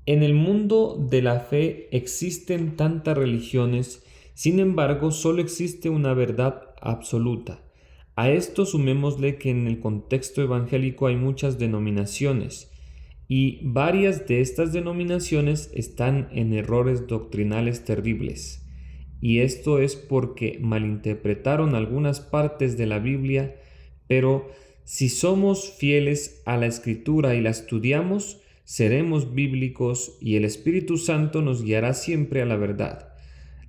En el mundo de la fe existen tantas religiones, sin embargo, solo existe una verdad absoluta. A esto sumémosle que en el contexto evangélico hay muchas denominaciones, y varias de estas denominaciones están en errores doctrinales terribles. Y esto es porque malinterpretaron algunas partes de la Biblia, pero si somos fieles a la Escritura y la estudiamos, seremos bíblicos y el Espíritu Santo nos guiará siempre a la verdad.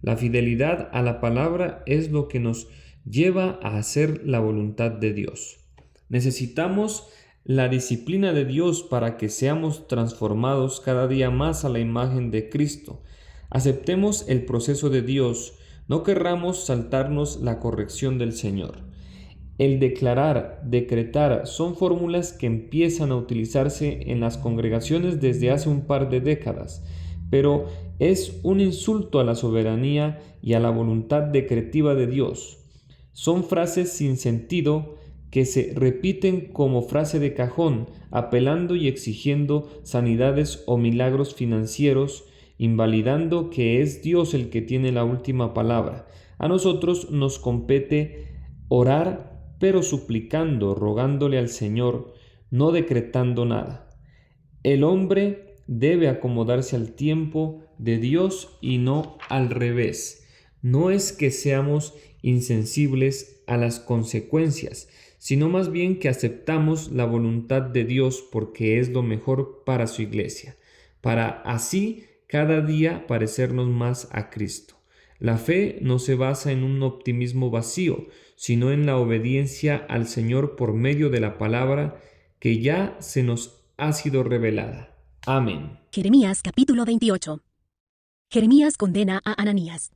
La fidelidad a la palabra es lo que nos lleva a hacer la voluntad de Dios. Necesitamos la disciplina de Dios para que seamos transformados cada día más a la imagen de Cristo. Aceptemos el proceso de Dios, no querramos saltarnos la corrección del Señor. El declarar, decretar son fórmulas que empiezan a utilizarse en las congregaciones desde hace un par de décadas, pero es un insulto a la soberanía y a la voluntad decretiva de Dios. Son frases sin sentido que se repiten como frase de cajón, apelando y exigiendo sanidades o milagros financieros, invalidando que es Dios el que tiene la última palabra. A nosotros nos compete orar, pero suplicando, rogándole al Señor, no decretando nada. El hombre debe acomodarse al tiempo de Dios y no al revés. No es que seamos insensibles a las consecuencias, sino más bien que aceptamos la voluntad de Dios porque es lo mejor para su iglesia, para así cada día parecernos más a Cristo. La fe no se basa en un optimismo vacío, sino en la obediencia al Señor por medio de la palabra que ya se nos ha sido revelada. Amén. Jeremías capítulo 28. Jeremías condena a Ananías.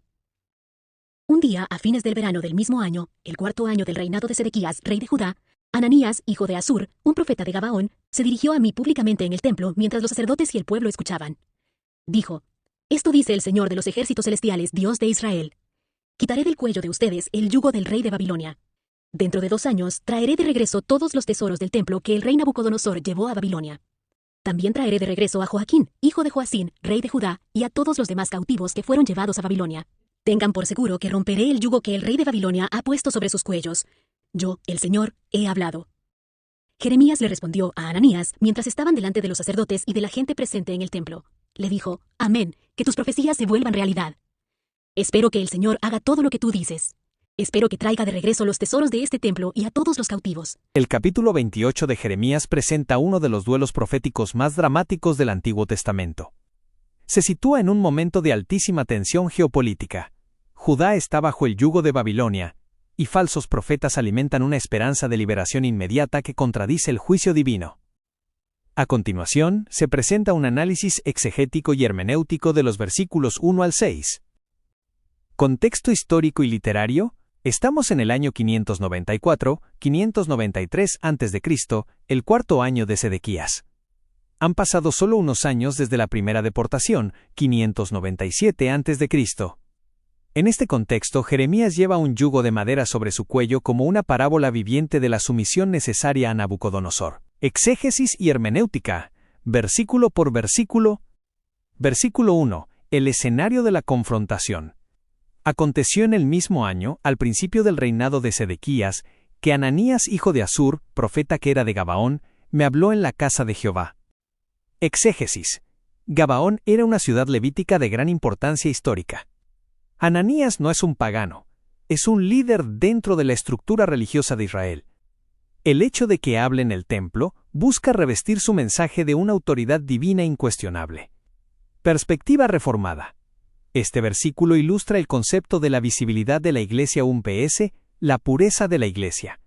Un día, a fines del verano del mismo año, el cuarto año del reinado de Sedequías, rey de Judá, Ananías, hijo de Asur, un profeta de Gabaón, se dirigió a mí públicamente en el templo mientras los sacerdotes y el pueblo escuchaban. Dijo: Esto dice el Señor de los ejércitos celestiales, Dios de Israel. Quitaré del cuello de ustedes el yugo del rey de Babilonia. Dentro de 2 años traeré de regreso todos los tesoros del templo que el rey Nabucodonosor llevó a Babilonia. También traeré de regreso a Joaquín, hijo de Joacín, rey de Judá, y a todos los demás cautivos que fueron llevados a Babilonia. Tengan por seguro que romperé el yugo que el rey de Babilonia ha puesto sobre sus cuellos. Yo, el Señor, he hablado. Jeremías le respondió a Ananías mientras estaban delante de los sacerdotes y de la gente presente en el templo. Le dijo: Amén, que tus profecías se vuelvan realidad. Espero que el Señor haga todo lo que tú dices. Espero que traiga de regreso los tesoros de este templo y a todos los cautivos. El capítulo 28 de Jeremías presenta uno de los duelos proféticos más dramáticos del Antiguo Testamento. Se sitúa en un momento de altísima tensión geopolítica. Judá está bajo el yugo de Babilonia, y falsos profetas alimentan una esperanza de liberación inmediata que contradice el juicio divino. A continuación, se presenta un análisis exegético y hermenéutico de los versículos 1 al 6. Contexto histórico y literario. Estamos en el año 593 a.C., el cuarto año de Sedequías. Han pasado solo unos años desde la primera deportación, 597 a.C. En este contexto, Jeremías lleva un yugo de madera sobre su cuello como una parábola viviente de la sumisión necesaria a Nabucodonosor. Exégesis y hermenéutica, versículo por versículo. Versículo 1. El escenario de la confrontación. Aconteció en el mismo año, al principio del reinado de Sedequías, que Ananías, hijo de Asur, profeta que era de Gabaón, me habló en la casa de Jehová. Exégesis. Gabaón era una ciudad levítica de gran importancia histórica. Ananías no es un pagano, es un líder dentro de la estructura religiosa de Israel. El hecho de que hable en el templo busca revestir su mensaje de una autoridad divina incuestionable. Perspectiva reformada. Este versículo ilustra el concepto de la visibilidad de la Iglesia UMPS, la pureza de la Iglesia.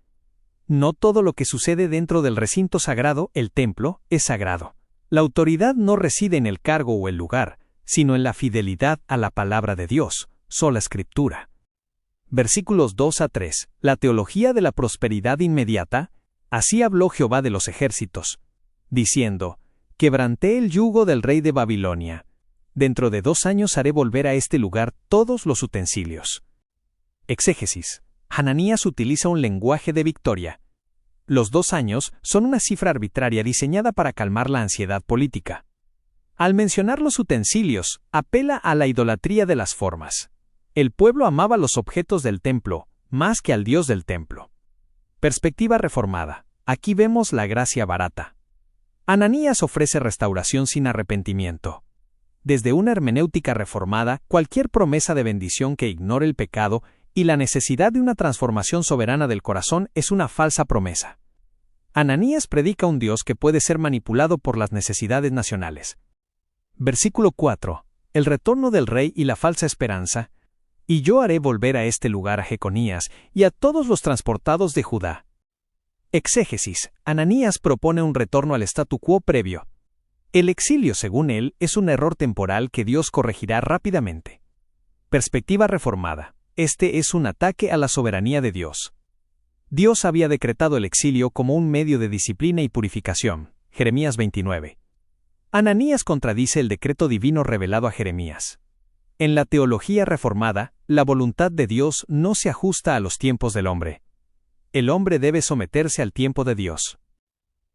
No todo lo que sucede dentro del recinto sagrado, el templo, es sagrado. La autoridad no reside en el cargo o el lugar, sino en la fidelidad a la palabra de Dios, sola Escritura. Versículos 2 a 3. La teología de la prosperidad inmediata. Así habló Jehová de los ejércitos, diciendo: Quebranté el yugo del rey de Babilonia. Dentro de 2 años haré volver a este lugar todos los utensilios. Exégesis. Ananías utiliza un lenguaje de victoria. Los 2 años son una cifra arbitraria diseñada para calmar la ansiedad política. Al mencionar los utensilios, apela a la idolatría de las formas. El pueblo amaba los objetos del templo, más que al Dios del templo. Perspectiva reformada. Aquí vemos la gracia barata. Ananías ofrece restauración sin arrepentimiento. Desde una hermenéutica reformada, cualquier promesa de bendición que ignore el pecado y la necesidad de una transformación soberana del corazón es una falsa promesa. Ananías predica un Dios que puede ser manipulado por las necesidades nacionales. Versículo 4. El retorno del rey y la falsa esperanza. Y yo haré volver a este lugar a Jeconías y a todos los transportados de Judá. Exégesis. Ananías propone un retorno al statu quo previo. El exilio, según él, es un error temporal que Dios corregirá rápidamente. Perspectiva reformada. Este es un ataque a la soberanía de Dios. Dios había decretado el exilio como un medio de disciplina y purificación. Jeremías 29. Ananías contradice el decreto divino revelado a Jeremías. En la teología reformada, la voluntad de Dios no se ajusta a los tiempos del hombre. El hombre debe someterse al tiempo de Dios.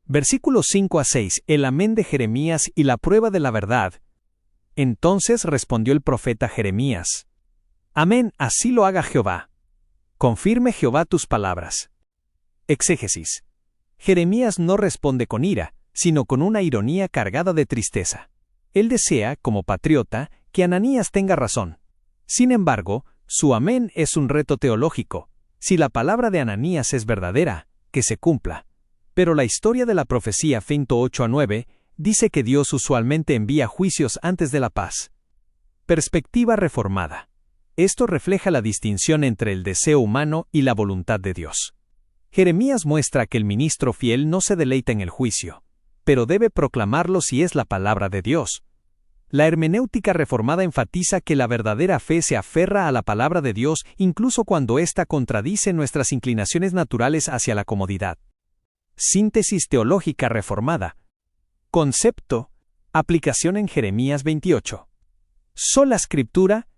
Versículos 5 a 6. El amén de Jeremías y la prueba de la verdad. Entonces respondió el profeta Jeremías: Amén, así lo haga Jehová. Confirme Jehová tus palabras. Exégesis. Jeremías no responde con ira, sino con una ironía cargada de tristeza. Él desea, como patriota, que Ananías tenga razón. Sin embargo, su amén es un reto teológico. Si la palabra de Ananías es verdadera, que se cumpla. Pero la historia de la profecía Finto 8 a 9 dice que Dios usualmente envía juicios antes de la paz. Perspectiva reformada. Esto refleja la distinción entre el deseo humano y la voluntad de Dios. Jeremías muestra que el ministro fiel no se deleita en el juicio, pero debe proclamarlo si es la palabra de Dios. La hermenéutica reformada enfatiza que la verdadera fe se aferra a la palabra de Dios incluso cuando ésta contradice nuestras inclinaciones naturales hacia la comodidad. Síntesis teológica reformada. Concepto. Aplicación en Jeremías 28. Sola escritura.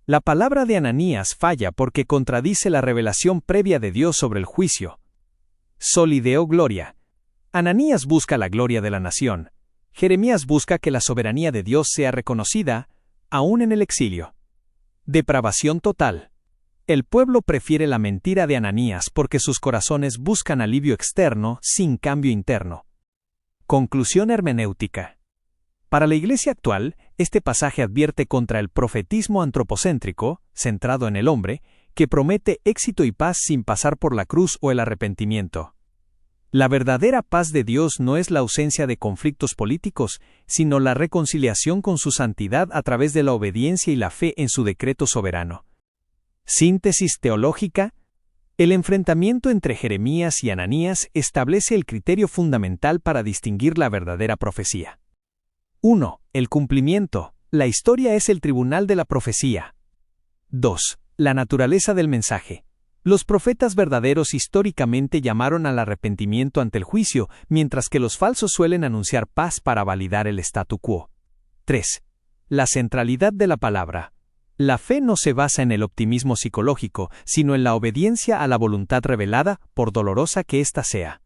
La palabra de Ananías falla porque contradice la revelación previa de Dios sobre el juicio. Solideo gloria. Ananías busca la gloria de la nación. Jeremías busca que la soberanía de Dios sea reconocida, aún en el exilio. Depravación total. El pueblo prefiere la mentira de Ananías porque sus corazones buscan alivio externo sin cambio interno. Conclusión hermenéutica. Para la Iglesia actual, este pasaje advierte contra el profetismo antropocéntrico, centrado en el hombre, que promete éxito y paz sin pasar por la cruz o el arrepentimiento. La verdadera paz de Dios no es la ausencia de conflictos políticos, sino la reconciliación con su santidad a través de la obediencia y la fe en su decreto soberano. Síntesis teológica. El enfrentamiento entre Jeremías y Ananías establece el criterio fundamental para distinguir la verdadera profecía. 1. El cumplimiento. La historia es el tribunal de la profecía. 2. La naturaleza del mensaje. Los profetas verdaderos históricamente llamaron al arrepentimiento ante el juicio, mientras que los falsos suelen anunciar paz para validar el statu quo. 3. La centralidad de la palabra. La fe no se basa en el optimismo psicológico, sino en la obediencia a la voluntad revelada, por dolorosa que ésta sea.